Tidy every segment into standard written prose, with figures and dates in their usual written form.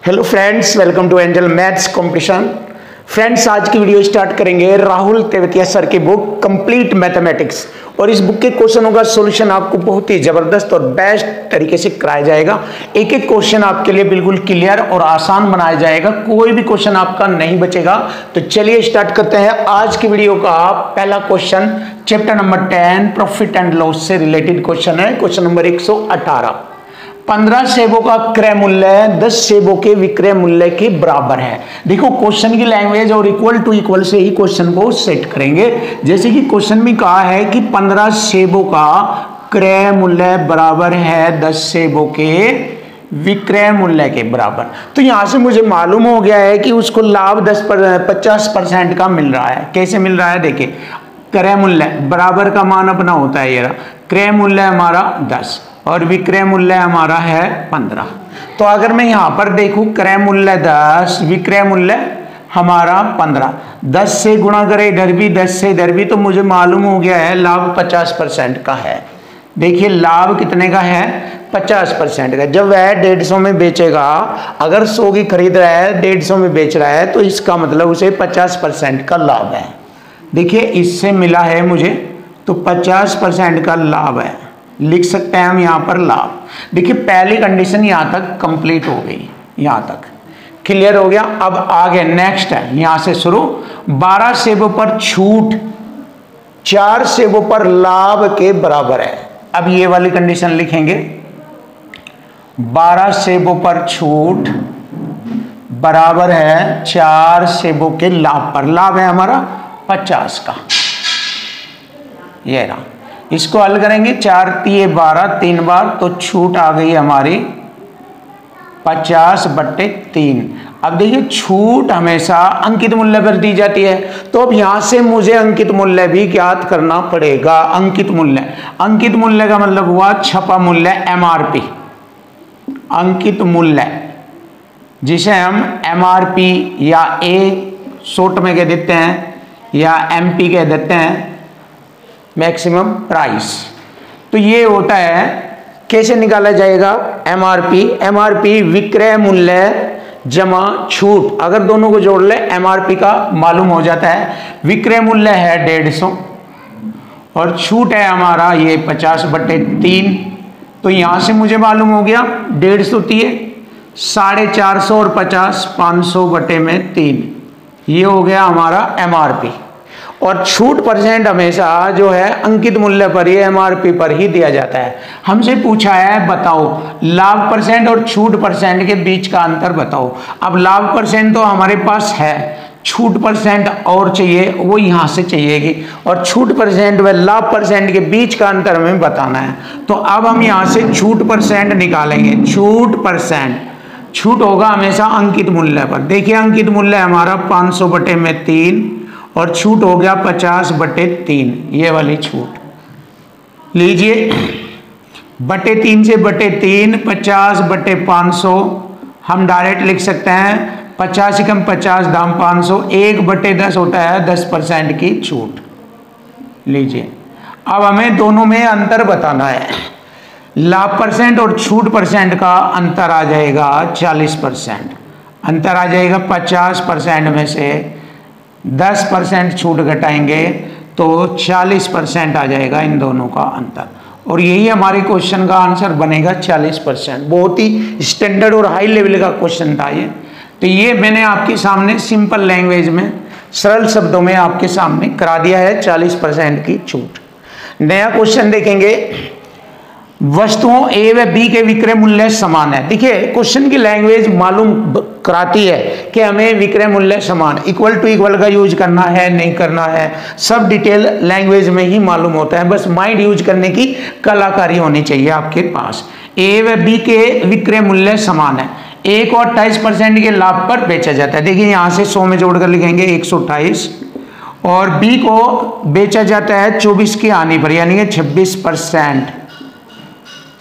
Hello friends, welcome to Angel maths competition. Friends, आज की video start करेंगे Rahul Tewatia sir की बुक कंप्लीट मैथमेटिक्स। और इस बुक के क्वेश्चनों का सॉल्यूशन आपको बहुत ही जबरदस्त और बेस्ट तरीके से कराया जाएगा। एक एक क्वेश्चन आपके लिए बिल्कुल क्लियर और आसान बनाया जाएगा, कोई भी क्वेश्चन आपका नहीं बचेगा। तो चलिए स्टार्ट करते हैं आज की वीडियो का पहला question. Chapter number 10 profit and loss से रिलेटेड क्वेश्चन है। Question number 118। 15 सेबों का क्रय मूल्य 10 सेबों के विक्रय मूल्य के बराबर है। देखो, क्वेश्चन की लैंग्वेज और इक्वल टू इक्वल से ही क्वेश्चन को सेट करेंगे। जैसे कि क्वेश्चन में कहा है कि 15 सेबों का क्रय मूल्य बराबर है 10 सेबों के विक्रय मूल्य के बराबर। तो यहां से मुझे मालूम हो गया है कि उसको लाभ 50% का मिल रहा है। कैसे मिल रहा है? देखिए, क्रय मूल्य बराबर का मान अपना होता है, ये क्रय मूल्य हमारा 10 और विक्रय मूल्य हमारा है 15। तो अगर मैं यहां पर देखूं, क्रय मूल्य 10, विक्रय मूल्य हमारा 15, 10 से गुणा करें इधर भी, 10 से इधर भी, तो मुझे मालूम हो गया है लाभ 50% का है। देखिए, लाभ कितने का है? 50% का। जब वह 150 में बेचेगा, अगर 100 की खरीद रहा है, 150 में बेच रहा है, तो इसका मतलब उसे 50% का लाभ है। देखिए, इससे मिला है मुझे, तो 50% का लाभ है। लिख सकते हैं हम यहां पर लाभ। देखिए, पहली कंडीशन यहां तक कंप्लीट हो गई, यहां तक क्लियर हो गया। अब आगे नेक्स्ट है, यहां से शुरू। 12 सेबों पर छूट 4 सेबों पर लाभ के बराबर है। अब ये वाली कंडीशन लिखेंगे, 12 सेबों पर छूट बराबर है 4 सेबों के लाभ पर। लाभ है हमारा 50 का। ये रहा, इसको हल करेंगे, 4 तिये 12, 3 बार, तो छूट आ गई हमारी 50/3। अब देखिए, छूट हमेशा अंकित मूल्य पर दी जाती है, तो अब यहां से मुझे अंकित मूल्य भी ज्ञात करना पड़ेगा। अंकित मूल्य, अंकित मूल्य का मतलब हुआ छपा मूल्य, MRP। अंकित मूल्य जिसे हम MRP या A शॉर्ट में कह देते हैं, या MP कह देते हैं, मैक्सिमम प्राइस। तो ये होता है, कैसे निकाला जाएगा? MRP विक्रय मूल्य जमा छूट। अगर दोनों को जोड़ ले, MRP का मालूम हो जाता है। विक्रय मूल्य है 150 और छूट है हमारा ये 50/3। तो यहां से मुझे मालूम हो गया 150 तिये 450 और 50, 500/3। ये हो गया हमारा MRP। और छूट परसेंट हमेशा जो है अंकित मूल्य पर ही, MRP पर ही दिया जाता है। हमसे पूछा है, बताओ लाभ परसेंट और छूट परसेंट के बीच का अंतर बताओ। अब लाभ परसेंट तो हमारे पास है, छूट परसेंट और चाहिए, वो यहां से चाहिएगी। और छूट परसेंट व लाभ परसेंट के बीच का अंतर हमें बताना है। तो अब हम यहां से छूट परसेंट निकालेंगे। छूट परसेंट, छूट होगा हमेशा अंकित मूल्य पर। देखिए, अंकित मूल्य हमारा 500/3 और छूट हो गया 50/3। ये वाली छूट लीजिए, /3 से /3, 50/500 हम डायरेक्ट लिख सकते हैं। 50 से कम 50 दाम 500, 1/10 होता है 10% की छूट। लीजिए, अब हमें दोनों में अंतर बताना है। लाभ परसेंट और छूट परसेंट का अंतर आ जाएगा 40%। अंतर आ जाएगा 50% में से 10% छूट घटाएंगे तो 40% आ जाएगा इन दोनों का अंतर। और यही हमारे क्वेश्चन का आंसर बनेगा 40%। बहुत ही स्टैंडर्ड और हाई लेवल का क्वेश्चन था ये। तो ये मैंने आपके सामने सिंपल लैंग्वेज में, सरल शब्दों में आपके सामने करा दिया है 40% की छूट। नया क्वेश्चन देखेंगे, वस्तुओं A व B के विक्रय मूल्य समान है। देखिए, क्वेश्चन की लैंग्वेज मालूम कराती है कि हमें विक्रय मूल्य समान, इक्वल टू इक्वल का यूज करना है नहीं करना है, सब डिटेल लैंग्वेज में ही मालूम होता है। बस माइंड यूज करने की कलाकारी होनी चाहिए आपके पास। A व B के विक्रय मूल्य समान है। A को 28% के लाभ पर बेचा जाता है। देखिए, यहां से 100 में जोड़कर लिखेंगे 128, और B को बेचा जाता है 24 की हानि पर, यानी कि 26%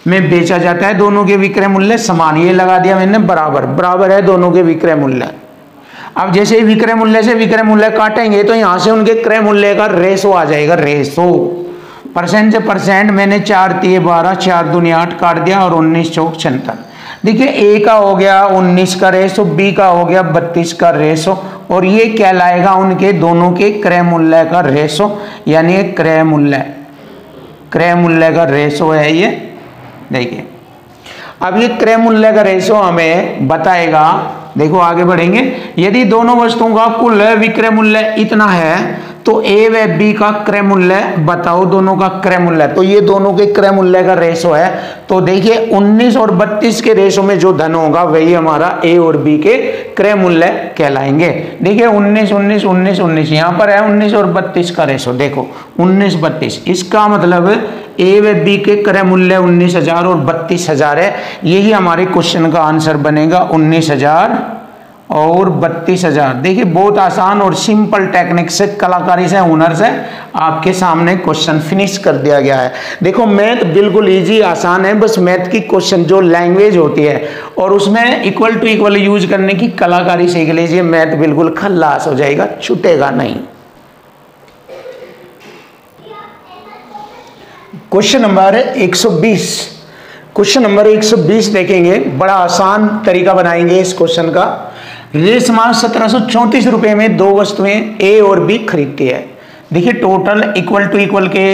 में बेचा जाता है। दोनों के विक्रय मूल्य समान, ये लगा दिया मैंने बराबर, बराबर है दोनों के विक्रय मूल्य। अब जैसे विक्रय मूल्य से विक्रय मूल्य काटेंगे तो यहां से उनके क्रय मूल्य का रेशो आ जाएगा। रेशो परसेंट से परसेंट, मैंने 4 तिये 12, 4 दूनी 8 काट दिया और 19 चौक 76। देखिए ए का हो गया 19 का रेशो, बी का हो गया 32 का रेशो, और ये कहलाएगा उनके दोनों के क्रय मूल्य का रेशो, यानी क्रय मूल्य का रेशो है ये। देखिए अब ये क्रय मूल्य का रेशो हमें बताएगा, देखो आगे बढ़ेंगे। यदि दोनों वस्तुओं का कुल विक्रय मूल्य इतना है तो ए व बी का क्रय मूल्य बताओ, दोनों का क्रय मूल्य। तो ये दोनों के क्रय मूल्य का रेशो है। तो देखिए 19 और 32 के रेशो में जो धन होगा वही हमारा ए और बी के क्रय मूल्य कहलाएंगे। देखिए 19 19 19 19 यहाँ पर है 19 और 32 का रेशो, देखो 19 32, इसका मतलब ए व बी के क्रय मूल्य 19,000 और 32,000 है। यही हमारे क्वेश्चन का आंसर बनेगा, 19,000 और 32,000। देखिए बहुत आसान और सिंपल टेक्निक से, कलाकारी से, हुनर से आपके सामने क्वेश्चन फिनिश कर दिया गया है। देखो मैथ बिल्कुल इजी आसान है, बस मैथ की क्वेश्चन जो लैंग्वेज होती है और उसमें इक्वल टू इक्वल यूज करने की कलाकारी सीख लीजिए, मैथ बिल्कुल खल्लास हो जाएगा, छूटेगा नहीं। क्वेश्चन नंबर 120, क्वेश्चन नंबर 120 देखेंगे, बड़ा आसान तरीका बनाएंगे इस क्वेश्चन का। रेशमा 1734 रुपए में दो वस्तुएं ए और बी खरीदती है। देखिए टोटल इक्वल टू इक्वल के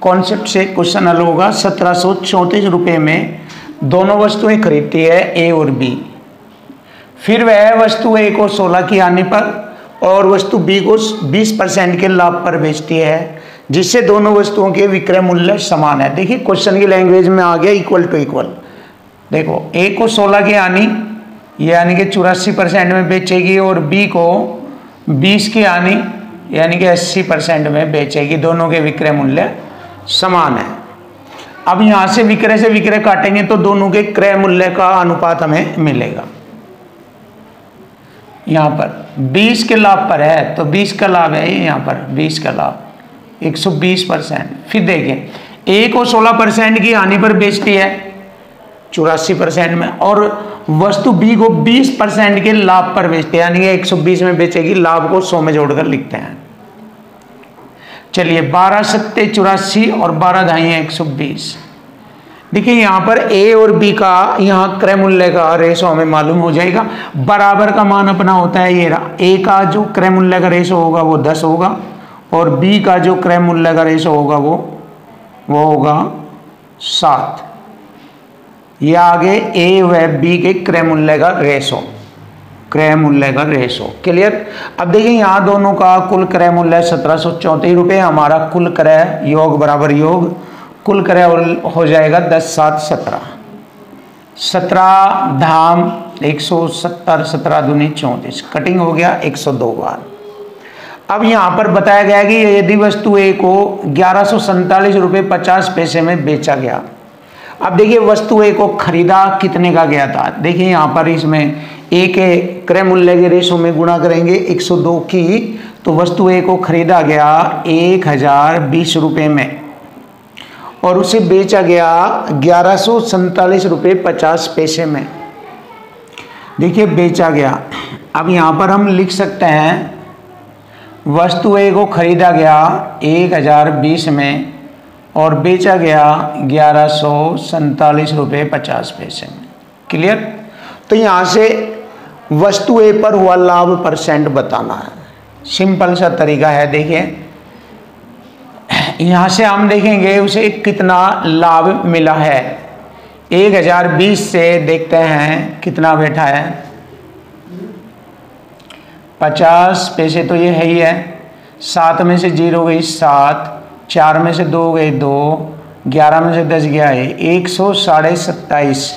कॉन्सेप्ट से क्वेश्चन हल होगा। 1734 रुपए में दोनों वस्तुएं खरीदती है ए और बी, फिर वह वस्तु ए को 16 की हानि पर और वस्तु बी को 20% के लाभ पर बेचती है, जिससे दोनों वस्तुओं के विक्रय मूल्य समान है। देखिए क्वेश्चन की लैंग्वेज में आ गया इक्वल टू इक्वल। देखो ए को 16 की हानि यानी कि 84% में बेचेगी और बी को 20 की हानि यानी कि 80% में बेचेगी, दोनों के विक्रय मूल्य समान है। अब यहां से विक्रय काटेंगे तो दोनों के क्रय मूल्य का अनुपात हमें मिलेगा। यहां पर 20 के लाभ पर है तो 20 का लाभ है, यहाँ पर 20 का लाभ 120%। फिर देखिए ए को 16% की हानि पर बेचती है 84% में, और वस्तु बी को 20% के लाभ पर बेचते हैं, यानी कि 120 में बेचेगी, लाभ को 100 में जोड़कर लिखते हैं। चलिए 12 सत्ते 84 और 12 धाई 120। देखिए यहाँ पर ए और बी का यहाँ क्रय मूल्य का रेशो हमें मालूम हो जाएगा। बराबर का मान अपना होता है ये रहा, ए का जो क्रय मूल्य का रेशो होगा वो 10 होगा और बी का जो क्रय मूल्य का रेशो होगा वो होगा 7। ये आगे ए व बी के क्रय मूल्य का रेशो, क्लियर। अब देखिए यहाँ दोनों का कुल क्रय मूल्य 1734 रुपये, हमारा कुल क्रय योग बराबर योग, कुल क्रय हो जाएगा 10 7 17, 17 धाम 170, 17 दूनी 34, कटिंग हो गया 102 बार। अब यहाँ पर बताया गया कि यदि वस्तु ए को 1147 रुपये 50 पैसे में बेचा गया। अब देखिए वस्तु ए को खरीदा कितने का गया था। देखिए यहाँ पर इसमें ए के क्रय मूल्य के रेशो में गुणा करेंगे 102 की, तो वस्तु ए को खरीदा गया 1020 रुपये में और उसे बेचा गया 1147 रुपये 50 पैसे में। देखिए बेचा गया, अब यहाँ पर हम लिख सकते हैं वस्तु ए को खरीदा गया 1020 में और बेचा गया 1147 रुपये 50 पैसे में, क्लियर। तो यहाँ से वस्तु ए पर हुआ लाभ परसेंट बताना है, सिंपल सा तरीका है। देखिए यहाँ से हम देखेंगे उसे कितना लाभ मिला है। 1020 से देखते हैं कितना बैठा है, 50 पैसे तो ये है ही है, 7 में से 0 गई 7, 4 में से 2 गए 2, 11 में से 10 गया है 127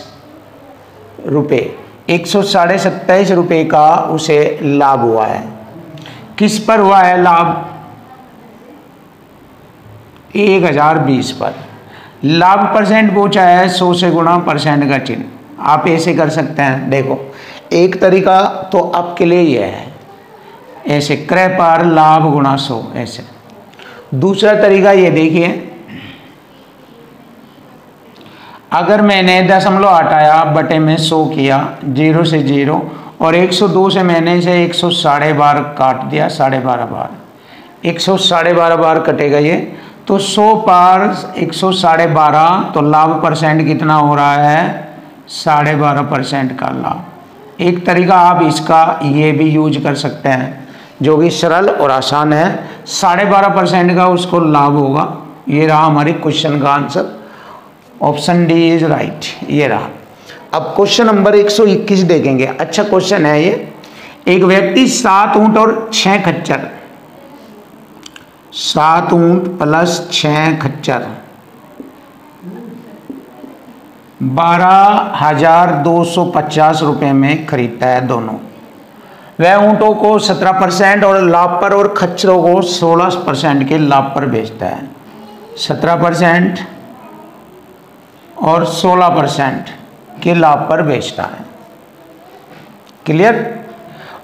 रुपये, 127 रुपये का उसे लाभ हुआ है। किस पर हुआ है लाभ? 1020 पर। लाभ परसेंट पूछा है, 100 से गुणा परसेंट का चिन्ह, आप ऐसे कर सकते हैं। देखो एक तरीका तो आपके लिए यह है, ऐसे क्रय पर लाभ गुणा 100 ऐसे। दूसरा तरीका ये देखिए, अगर मैंने दशमलव हटाया बटे में 100 किया, 0 से 0, और 102 से मैंने इसे 112 बार काट दिया, 12.5 बार, 112 बार कटेगा ये, तो 100 पर 112, तो लाभ परसेंट कितना हो रहा है 12.5% का लाभ। एक तरीका आप इसका ये भी यूज कर सकते हैं जो कि सरल और आसान है। 12.5% का उसको लाभ होगा। ये रहा हमारे क्वेश्चन का answer, option D is right. ये रहा। अब क्वेश्चन नंबर 121 देखेंगे। अच्छा क्वेश्चन है ये। एक व्यक्ति 7 ऊंट और 6 खच्चर, 7 ऊंट प्लस 6 खच्चर 12,250 रुपये में खरीदता है दोनों। वह ऊंटों को 17% और लाभ पर और खच्चरों को 16% के लाभ पर बेचता है। 17% और 16% के लाभ पर बेचता है। क्लियर?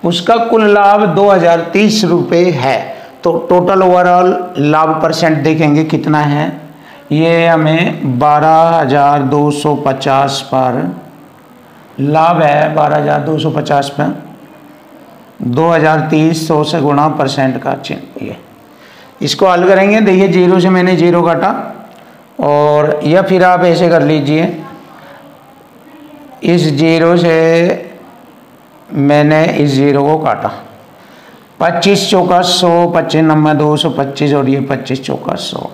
उसका कुल लाभ 2030 रुपये है। तो टोटल ओवरऑल लाभ परसेंट देखेंगे कितना है। ये हमें 12,250 पर लाभ है। 12,250 पर 2030 100 से गुणा परसेंट का चिन्ह। ये इसको हल करेंगे। देखिए जीरो से मैंने जीरो काटा और या फिर आप ऐसे कर लीजिए, इस जीरो से मैंने इस जीरो को काटा। 25 चौका 100, 25 नंबर 225 और ये 25 चौका 100।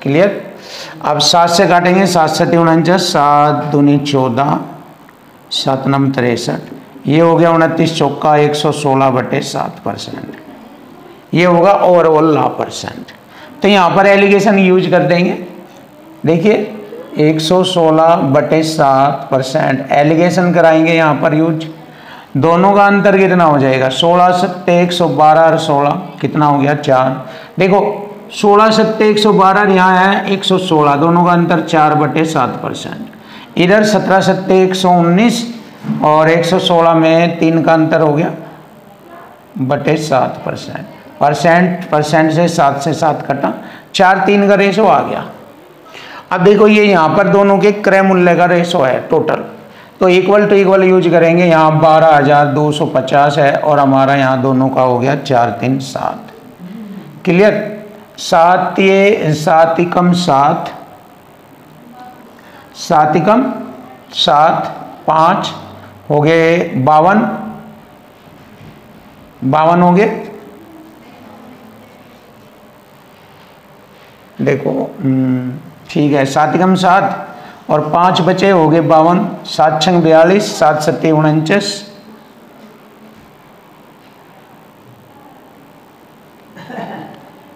क्लियर? अब 7 से काटेंगे। 7 7 49, 7 दूनी 14, 7 नंबर 63। ये हो गया 29 चौका 116/7%। ये होगा ओवरऑल लाभ परसेंट। तो यहाँ पर एलिगेशन यूज कर देंगे। देखिए 116/7% एलिगेशन कराएंगे यहाँ पर यूज। दोनों का अंतर कितना हो जाएगा? 16 7 112 और 16 कितना हो गया? 4। देखो 16 7 112 यहाँ है 116, दोनों का अंतर 4/7%। इधर 17 7 119 और 116 में 3 का अंतर हो गया /7%। परसेंट से 7 से 7 कटा, 4 3 का रेशो आ गया। अब देखो ये यहाँ पर दोनों के क्रय मूल्य का रेशो है टोटल, तो इक्वल टू इक्वल यूज करेंगे। यहाँ 12,250 है और हमारा यहाँ दोनों का हो गया 4 3 7। क्लियर? 7 ये 7 एकम 7, 7 एकम 7, 5 हो गए 52, 52 हो गए। देखो ठीक है, 7 एकम 7 और 5 बचे हो गए 52, 7 6 42, 7 7 49,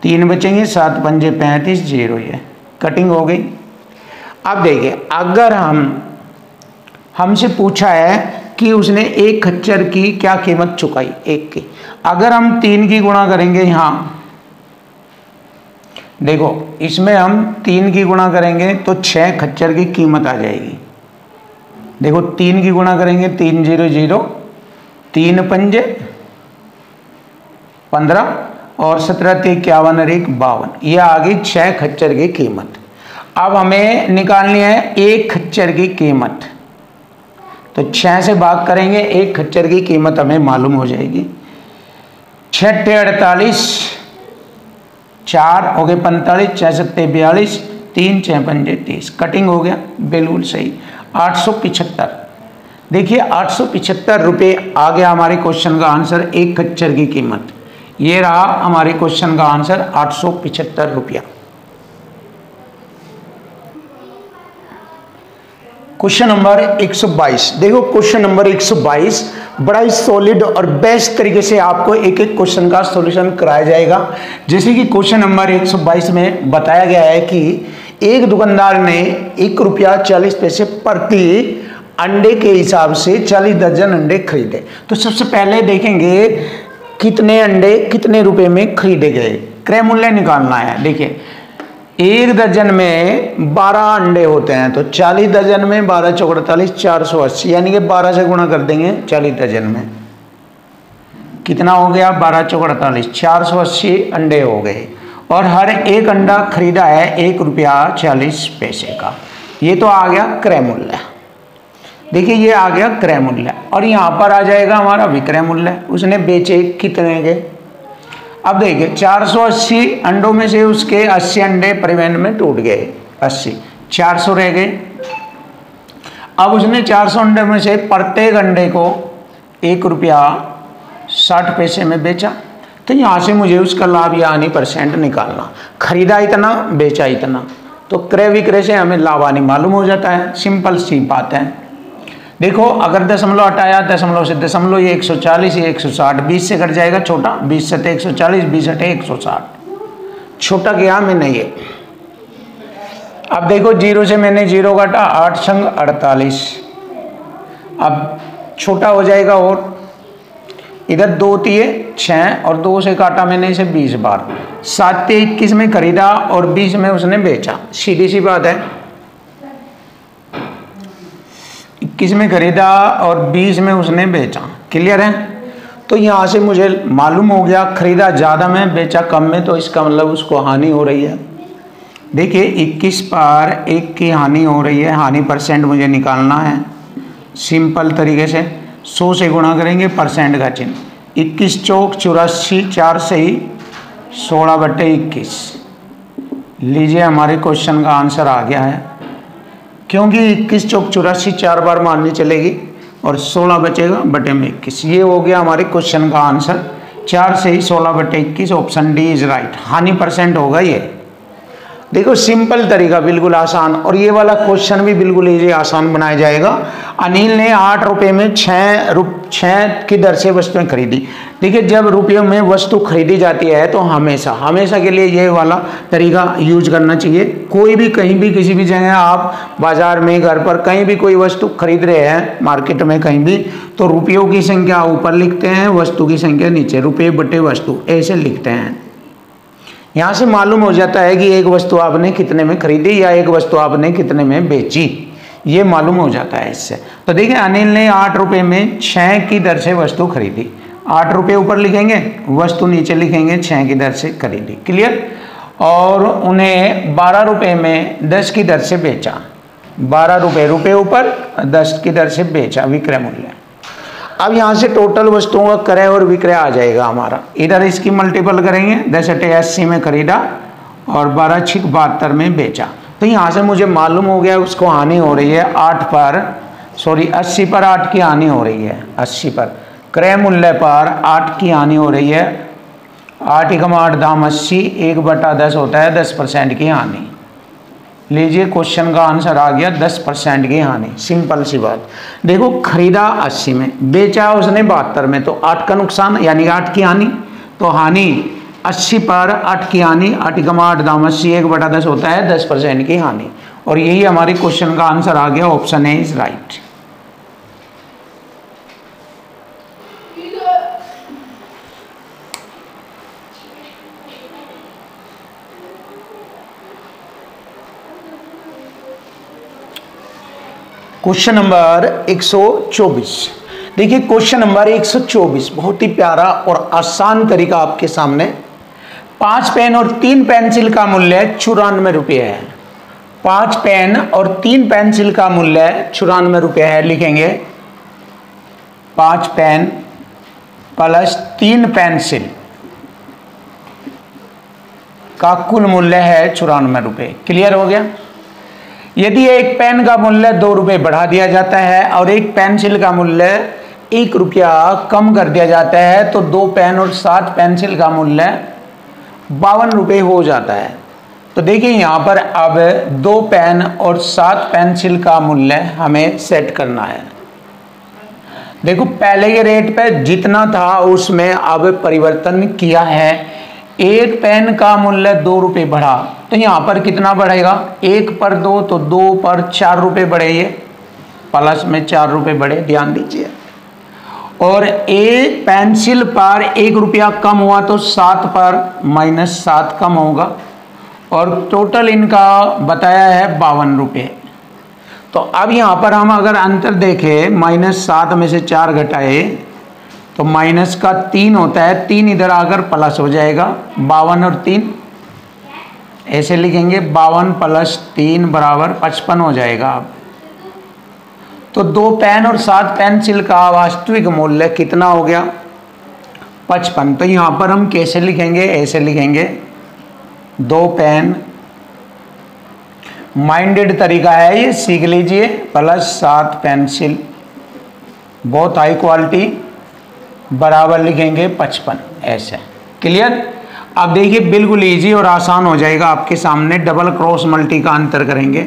3 बचेंगे, 7 पंजे 35, 0। ये कटिंग हो गई। अब देखिए अगर हमसे पूछा है कि उसने एक खच्चर की क्या कीमत चुकाई, एक की। अगर हम 3 की गुणा करेंगे, यहाँ देखो इसमें हम 3 की गुणा करेंगे तो 6 खच्चर की कीमत आ जाएगी। देखो 3 की गुणा करेंगे 3 0 0, 3 पंजे 15 और 17 51 और 1 52। ये आ गई 6 खच्चर की कीमत। अब हमें निकालनी है एक खच्चर की कीमत, तो 6 से भाग करेंगे, एक खच्चर की कीमत हमें मालूम हो जाएगी। 6 48, 4 हो गए 45, 6 7 42, 3 6 पंजे 30। कटिंग हो गया, बिल्कुल सही। 875। देखिए 875 रुपये आ गया हमारे क्वेश्चन का आंसर, एक खच्चर की कीमत। ये रहा हमारे क्वेश्चन का आंसर 875 रुपया। Question number 122। देखो क्वेश्चन नंबर 122 बड़ा ही सॉलिड और बेस्ट तरीके से आपको एक एक क्वेश्चन का सॉल्यूशन कराया जाएगा। जैसे कि क्वेश्चन नंबर 122 में बताया गया है कि एक दुकानदार ने ₹1.40 प्रति अंडे के हिसाब से 40 दर्जन अंडे खरीदे। तो सबसे पहले देखेंगे कितने अंडे कितने रुपए में खरीदे गए, क्रय मूल्य निकालना है। देखिए एक दर्जन में 12 अंडे होते हैं, तो 40 दर्जन में 12 चौक 48, 480, यानी कि 12 से गुणा कर देंगे 40 दर्जन में। कितना हो गया? 12 चौक 48, 480 अंडे हो गए। और हर एक अंडा खरीदा है ₹1.40 का। ये तो आ गया क्रय मूल्य। देखिए ये आ गया क्रय मूल्य, और यहाँ पर आ जाएगा हमारा विक्रय मूल्य। उसने बेचे कितने के? अब देखिए 480 अंडों में से उसके 80 अंडे परिवहन में टूट गए, 80, 400 रह गए। अब उसने 400 अंडे में से प्रत्येक अंडे को 1 रुपया 60 पैसे में बेचा। तो यहाँ से मुझे उसका लाभ यानी % निकालना। खरीदा इतना, बेचा इतना, तो क्रय विक्रय से हमें लाभ हानि मालूम हो जाता है। सिंपल सी बात है। देखो अगर दशमलव हटाया, दशमलव से दशमलव, ये 140, ये 160, 20 से कट जाएगा छोटा, 20 से 140, 20 हटे 160, छोटा गया मैंने ये। अब देखो 0 से मैंने 0 काटा, 8 संग 48, अब छोटा हो जाएगा और इधर 2 तिये 6 और 2 से काटा मैंने इसे 20 बार, 7 ते 21 में खरीदा और 20 में उसने बेचा। सीधी सी बात है, 21 में खरीदा और 20 में उसने बेचा। क्लियर है? तो यहाँ से मुझे मालूम हो गया खरीदा ज़्यादा में, बेचा कम में, तो इसका मतलब उसको हानि हो रही है। देखिए 21 पर 1 की हानि हो रही है, हानि % मुझे निकालना है। सिंपल तरीके से 100 से गुणा करेंगे, % का चिन्ह, 21 चौक 84, 4 से ही 16/21। लीजिए हमारे क्वेश्चन का आंसर आ गया है, क्योंकि 21 चौक 84 4 बार माननी चलेगी और 16 बचेगा बटे में 21। ये हो गया हमारे क्वेश्चन का आंसर, 4 से ही 16/21, ऑप्शन डी इज राइट। हानि % होगा ये। देखो सिंपल तरीका, बिल्कुल आसान, और ये वाला क्वेश्चन भी बिल्कुल इजी आसान बनाया जाएगा। अनिल ने 8 रुपये में 6 की दर से वस्तुएं खरीदी। देखिए जब रुपयों में वस्तु खरीदी जाती है तो हमेशा के लिए ये वाला तरीका यूज करना चाहिए। कोई भी कहीं भी किसी भी जगह आप बाजार में, घर पर, कहीं भी कोई वस्तु खरीद रहे हैं, मार्केट में कहीं भी, तो रुपयों की संख्या ऊपर लिखते हैं, वस्तु की संख्या नीचे, रुपये बटे वस्तु ऐसे लिखते हैं। यहाँ से मालूम हो जाता है कि एक वस्तु आपने कितने में खरीदी या एक वस्तु आपने कितने में बेची, ये मालूम हो जाता है इससे। तो देखिए अनिल ने 8 रुपये में 6 की दर से वस्तु खरीदी। 8 रुपये ऊपर लिखेंगे, वस्तु नीचे लिखेंगे, 6 की दर से खरीदी। क्लियर? और उन्हें 12 रुपये में 10 की दर से बेचा। 12 रुपये ऊपर, 10 की दर से बेचा, विक्रय मूल्य। अब यहाँ से टोटल वस्तुओं का क्रय और विक्रय आ जाएगा हमारा। इधर इसकी मल्टीपल करेंगे, 10 × 80 में खरीदा और 12 × 6 72 में बेचा। तो यहाँ से मुझे मालूम हो गया उसको हानि हो रही है 80 पर 8 की हानि हो रही है। 80 पर क्रय मूल्य पर 8 की हानि हो रही है। 8 × 8 दाम 80, 1/10 होता है 10% की हानि। लीजिए क्वेश्चन का आंसर आ गया 10% की हानि। सिंपल सी बात। देखो खरीदा 80 में, बेचा उसने 72 में, तो 8 का नुकसान यानी 8 की हानि। तो हानि 80 पर 8 की हानि, 8 × 8 दाम 80, 1/10 होता है 10% की हानि। और यही हमारे क्वेश्चन का आंसर आ गया, option A is right. Question number 124। देखिए क्वेश्चन नंबर 124 बहुत ही प्यारा और आसान तरीका आपके सामने। 5 पेन और 3 पेंसिल का मूल्य 94 रुपये है। 5 पेन और 3 पेंसिल का मूल्य 94 रुपये है। लिखेंगे 5 पेन प्लस 3 पेंसिल का कुल मूल्य है 94 रुपये। क्लियर हो गया? यदि एक पेन का मूल्य 2 रुपये बढ़ा दिया जाता है और एक पेंसिल का मूल्य 1 रुपया कम कर दिया जाता है तो 2 पेन और 7 पेंसिल का मूल्य 52 रुपये हो जाता है। तो देखिए यहाँ पर अब 2 पेन और 7 पेंसिल का मूल्य हमें सेट करना है। देखो पहले के रेट पे जितना था उसमें अब परिवर्तन किया है। एक पेन का मूल्य 2 रुपये बढ़ा तो यहाँ पर कितना बढ़ेगा? 1 पर 2 तो 2 पर 4 रुपये बढ़े, ये प्लस में 4 रुपये बढ़े, ध्यान दीजिए। और एक पेंसिल पर 1 रुपया कम हुआ तो 7 पर -7 कम होगा और टोटल इनका बताया है 52 रुपये। तो अब यहाँ पर हम अगर अंतर देखें, -7 में से 4 घटाए तो माइनस का 3 होता है, 3 इधर आकर प्लस हो जाएगा। 52 और 3 ऐसे लिखेंगे, 52 + 3 = 55 हो जाएगा। अब तो 2 पेन और 7 पेंसिल का वास्तविक मूल्य कितना हो गया? 55। तो यहाँ पर हम कैसे लिखेंगे? ऐसे लिखेंगे 2 पेन माइंडेड तरीका है ये, सीख लीजिए। प्लस 7 पेंसिल, बहुत हाई क्वालिटी, बराबर लिखेंगे 55, ऐसे। क्लियर। अब देखिए बिल्कुल इजी और आसान हो जाएगा आपके सामने। डबल क्रॉस मल्टी का अंतर करेंगे।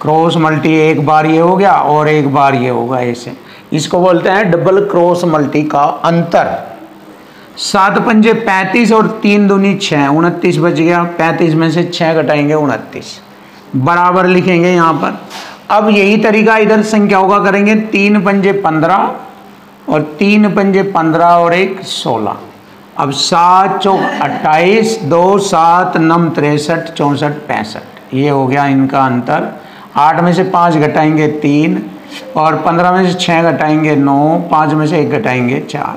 क्रॉस मल्टी एक बार ये हो गया और एक बार ये होगा, ऐसे। इसको बोलते हैं डबल क्रॉस मल्टी का अंतर। 7 पंजे 35 और 3 दूनी 6, 29 बच गया। 35 में से 6 घटाएंगे 29, बराबर लिखेंगे यहाँ पर। अब यही तरीका इधर संख्याओं का करेंगे। 3 पंजे 15 और 3 पंजे 15 और 1 16। अब 7 चौक 28, 2 7 9 63 64 65, ये हो गया इनका अंतर। 8 में से 5 घटाएंगे 3 और 15 में से 6 घटाएंगे 9, 5 में से 1 घटाएंगे 4,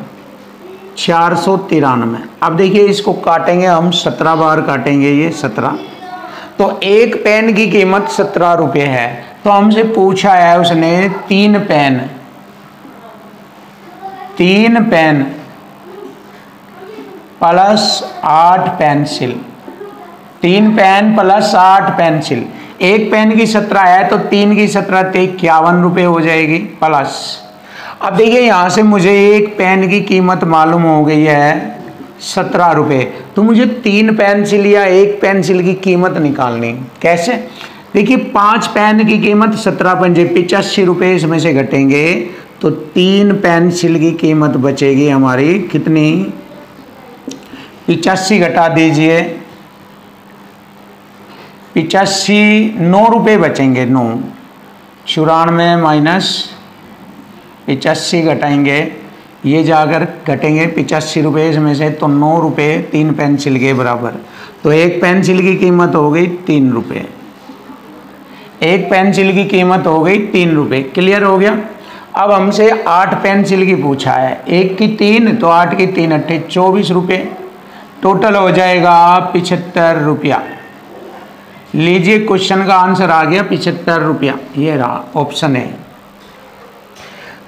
493। अब देखिए इसको काटेंगे हम, 17 बार काटेंगे ये 17। तो एक पेन की कीमत 17 रुपये है। तो हमसे पूछा है उसने 3 pen plus 8 pencil, 3 pen plus 8 pencil. एक पेन की 17 है तो 3 की 17 तो 51 रुपये हो जाएगी प्लस। अब देखिए यहाँ से मुझे एक पेन की कीमत मालूम हो गई है 17 रुपये, तो मुझे 3 पेंसिल या एक पेंसिल की कीमत निकालनी। कैसे? देखिए 5 पेन की कीमत 17 पंजे 85 रुपये, इसमें से घटेंगे तो 3 पेंसिल की कीमत बचेगी हमारी कितनी? 85 घटा दीजिए, 85 9 रुपये बचेंगे। 9 94 माइनस 85 घटाएंगे, ये जाकर घटेंगे 85 रुपये इसमें से, तो 9 रुपये 3 पेंसिल के बराबर। तो एक पेंसिल की कीमत हो गई 3 रुपये, एक पेंसिल की कीमत हो गई 3 रुपये। क्लियर हो गया। अब हमसे 8 पेंसिल की पूछा है, एक की 3 तो 8 की 3 अट्ठे 24 रुपये, टोटल हो जाएगा 75 रुपया। लीजिए क्वेश्चन का आंसर आ गया 75 रुपया, ये रहा ऑप्शन है।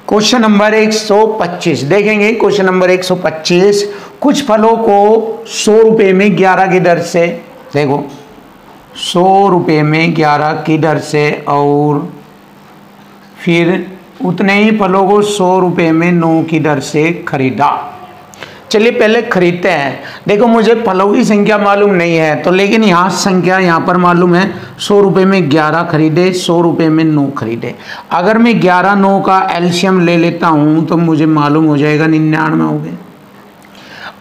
क्वेश्चन नंबर 125 देखेंगे। क्वेश्चन नंबर 125, कुछ फलों को 100 रुपये में 11 की दर से, देखो 100 रुपये में 11 की दर से, और फिर उतने ही फलों को 100 रुपये में 9 की दर से खरीदा। चलिए पहले खरीदते हैं। देखो मुझे फलों की संख्या मालूम नहीं है तो, लेकिन यहाँ संख्या यहाँ पर मालूम है। 100 रुपये में 11 खरीदे, 100 रुपये में 9 खरीदे। अगर मैं 11 9 का एलसीएम ले लेता हूँ तो मुझे मालूम हो जाएगा 99 हो गए।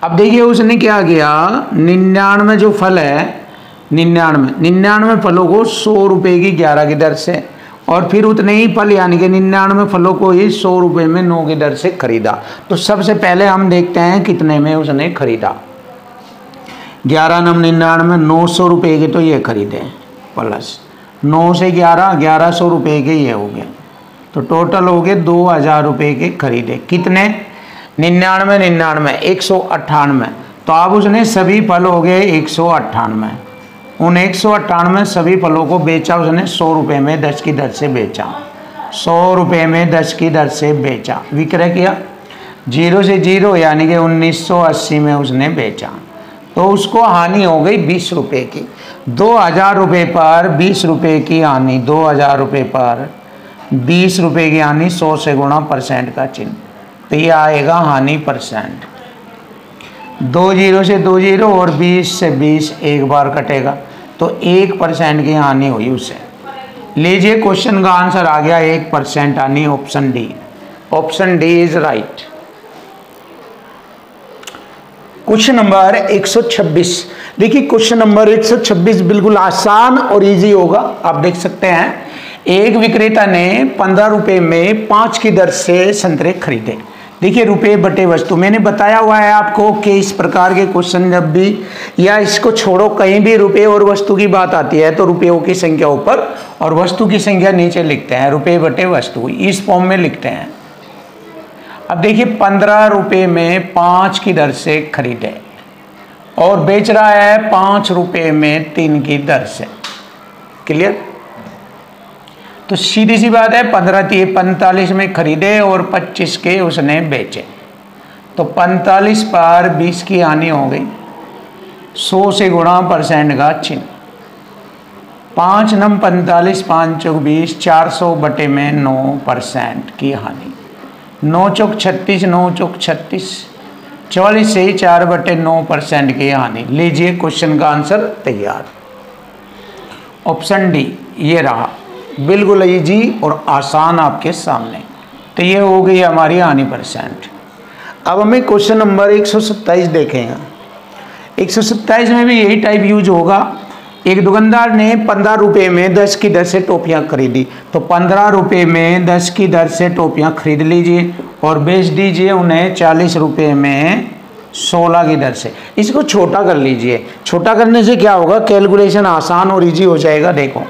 अब देखिए उसने क्या किया, 99 जो फल है, 99 फलों को 100 रुपये की 11 की दर से, और फिर उतने ही फल यानी कि 99 फलों को ही 100 रुपये में 9 की दर से खरीदा। तो सबसे पहले हम देखते हैं कितने में उसने खरीदा। 11 9 99, 900 रुपये के तो ये खरीदे, प्लस 9 से 11 1100 रुपये के ये हो गए, तो टोटल हो गए 2000 रुपये के खरीदे। कितने? 99 99 198। तो अब उसने सभी फल हो गए 198। उन 198 सभी फलों को बेचा उसने 100 रुपये में 10 की दर से बेचा, 100 रुपये में 10 की दर से बेचा, विक्रय किया। 0 से 0 यानी कि 1980 में उसने बेचा, तो उसको हानि हो गई 20 रुपये की। 2000 रुपये पर 20 रुपये की हानि, 2000 रुपये पर 20 रुपये की हानि, 100 से गुणा परसेंट का चिन्ह, तो ये आएगा हानि परसेंट। 2 0 से 2 0 और 20 से 20 एक बार कटेगा, तो 1% की हानि हुई उसे। लीजिए क्वेश्चन का आंसर आ गया 1% हानि, option D. Option D is right. Question number 126, देखिए क्वेश्चन नंबर 126 बिल्कुल आसान और इजी होगा। आप देख सकते हैं, एक विक्रेता ने 15 रुपये में 5 की दर से संतरे खरीदे। देखिए रुपये बटे वस्तु, मैंने बताया हुआ है आपको कि इस प्रकार के क्वेश्चन जब भी, या इसको छोड़ो, कहीं भी रुपये और वस्तु की बात आती है तो रुपयों की संख्या ऊपर और वस्तु की संख्या नीचे लिखते हैं, रुपये बटे वस्तु, इस फॉर्म में लिखते हैं। अब देखिए 15 रुपये में 5 की दर से खरीदे और बेच रहा है 5 रुपये में 3 की दर से। क्लियर? तो सीधी सी बात है, 15 3 45 में खरीदे और 25 के उसने बेचे, तो 45 पर 20 की हानि हो गई, 100 से गुणा परसेंट का चिन्ह। 5 नम 45, 5 चौक 20, 400 बटे में 9% की हानि। 9 चौक 36, 9 चौक 36, 44 से 4 बटे 9% की हानि। लीजिए क्वेश्चन का आंसर तैयार। ऑप्शन डी ये रहा, बिल्कुल इजी और आसान आपके सामने। तो ये हो गई हमारी हानि परसेंट। अब हमें क्वेश्चन नंबर 127 देखेंगे। 127 में भी यही टाइप यूज होगा। एक दुकानदार ने 15 रुपये में 10 की दर से टोपियाँ खरीदी, तो 15 रुपये में 10 की दर से टोपियाँ खरीद लीजिए और बेच दीजिए उन्हें 40 रुपये में 16 की दर से। इसको छोटा कर लीजिए। छोटा करने से क्या होगा, कैलकुलेशन आसान और इजी हो जाएगा। देखो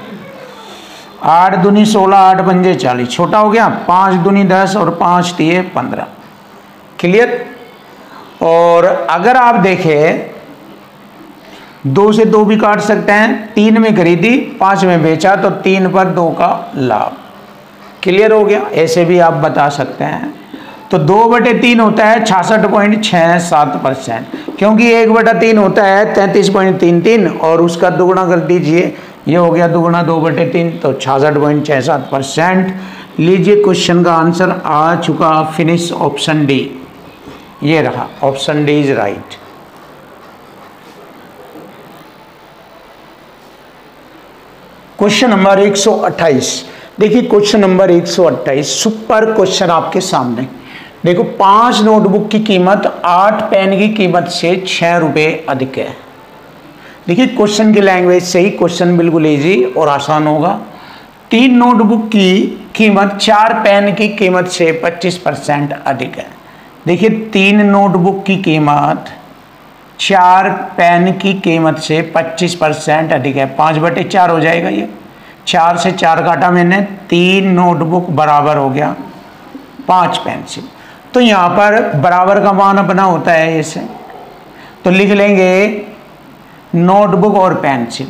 8 दूनी 16, 8 पंजे 40, छोटा हो गया। 5 दूनी 10 और 5 तिये 15। क्लियर। और अगर आप देखें 2 से 2 भी काट सकते हैं। 3 में खरीदी 5 में बेचा तो 3 पर 2 का लाभ। क्लियर हो गया। ऐसे भी आप बता सकते हैं। तो 2/3 होता है 66.67%, क्योंकि 1/3 होता है 33.33 और उसका दुगुना कर दीजिए, ये हो गया दुगुना 2/3, तो 66.67%। लीजिए क्वेश्चन का आंसर आ चुका। फिनिश ऑप्शन डी ये रहा। Option D is right. Question number 128। देखिए क्वेश्चन नंबर 128 सुपर क्वेश्चन आपके सामने। देखो 5 नोटबुक की कीमत 8 पेन की कीमत से 6 रुपये अधिक है। देखिए क्वेश्चन की लैंग्वेज से ही क्वेश्चन बिल्कुल इजी और आसान होगा। 3 नोटबुक की कीमत 4 पेन की कीमत से 25% अधिक है। देखिए 3 नोटबुक की कीमत 4 पेन की कीमत से 25% अधिक है। 5/4 हो जाएगा। ये 4 से 4 काटा मैंने, 3 नोटबुक बराबर हो गया 5 पेंसिल। तो यहाँ पर बराबर का मान अपना होता है ऐसे, तो लिख लेंगे नोटबुक और पेंसिल।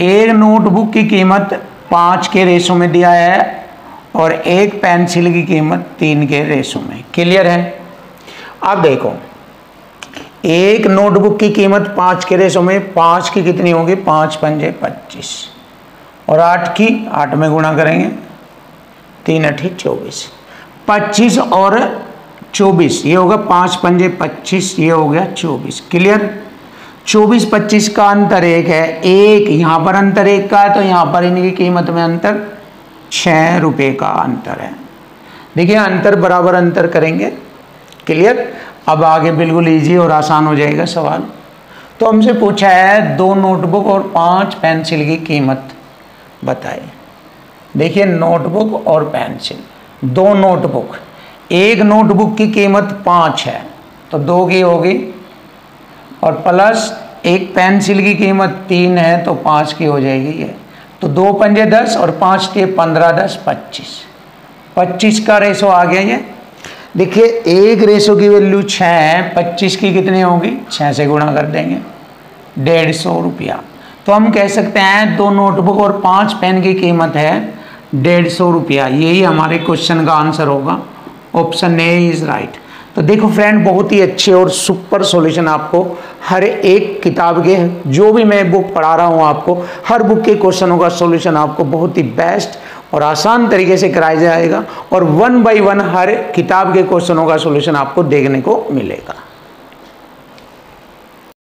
एक नोटबुक की कीमत 5 के रेशो में दिया है और एक पेंसिल की कीमत 3 के रेशो में। क्लियर है। अब देखो एक नोटबुक की कीमत 5 के रेशो में, 5 की कितनी होगी, 5 पंजे 25 और 8 की 8 में गुणा करेंगे, 3 अठी 24, 25 और 24 ये होगा 5 पंजे 25, ये हो गया 24। क्लियर। 24-25 का अंतर 1 है। एक यहाँ पर अंतर 1 का है, तो यहाँ पर इनकी कीमत में अंतर 6 रुपये का अंतर है। देखिए अंतर बराबर अंतर करेंगे। क्लियर। अब आगे बिल्कुल इजी और आसान हो जाएगा सवाल। तो हमसे पूछा है 2 नोटबुक और 5 पेंसिल की कीमत बताए। देखिए नोटबुक और पेंसिल, 2 नोटबुक, एक नोटबुक की कीमत 5 है तो 2 की होगी, और प्लस एक पेंसिल की कीमत 3 है तो 5 की हो जाएगी ये। तो 2 पंजे 10 और 5 के 15, 10 25, 25 का रेशो आ गया ये। देखिए एक रेशो की वैल्यू 6 है, 25 की कितनी होगी, 6 से गुणा कर देंगे, 150 रुपया। तो हम कह सकते हैं 2 नोटबुक और 5 पेन की कीमत है 150 रुपया। यही हमारे क्वेश्चन का आंसर होगा। Option A is right. तो देखो फ्रेंड बहुत ही अच्छे और सुपर सॉल्यूशन आपको हर एक किताब के, जो भी मैं बुक पढ़ा रहा हूँ आपको हर बुक के क्वेश्चनों का सॉल्यूशन आपको बहुत ही बेस्ट और आसान तरीके से कराया जाएगा और 1 बाय 1 हर किताब के क्वेश्चनों का सॉल्यूशन आपको देखने को मिलेगा।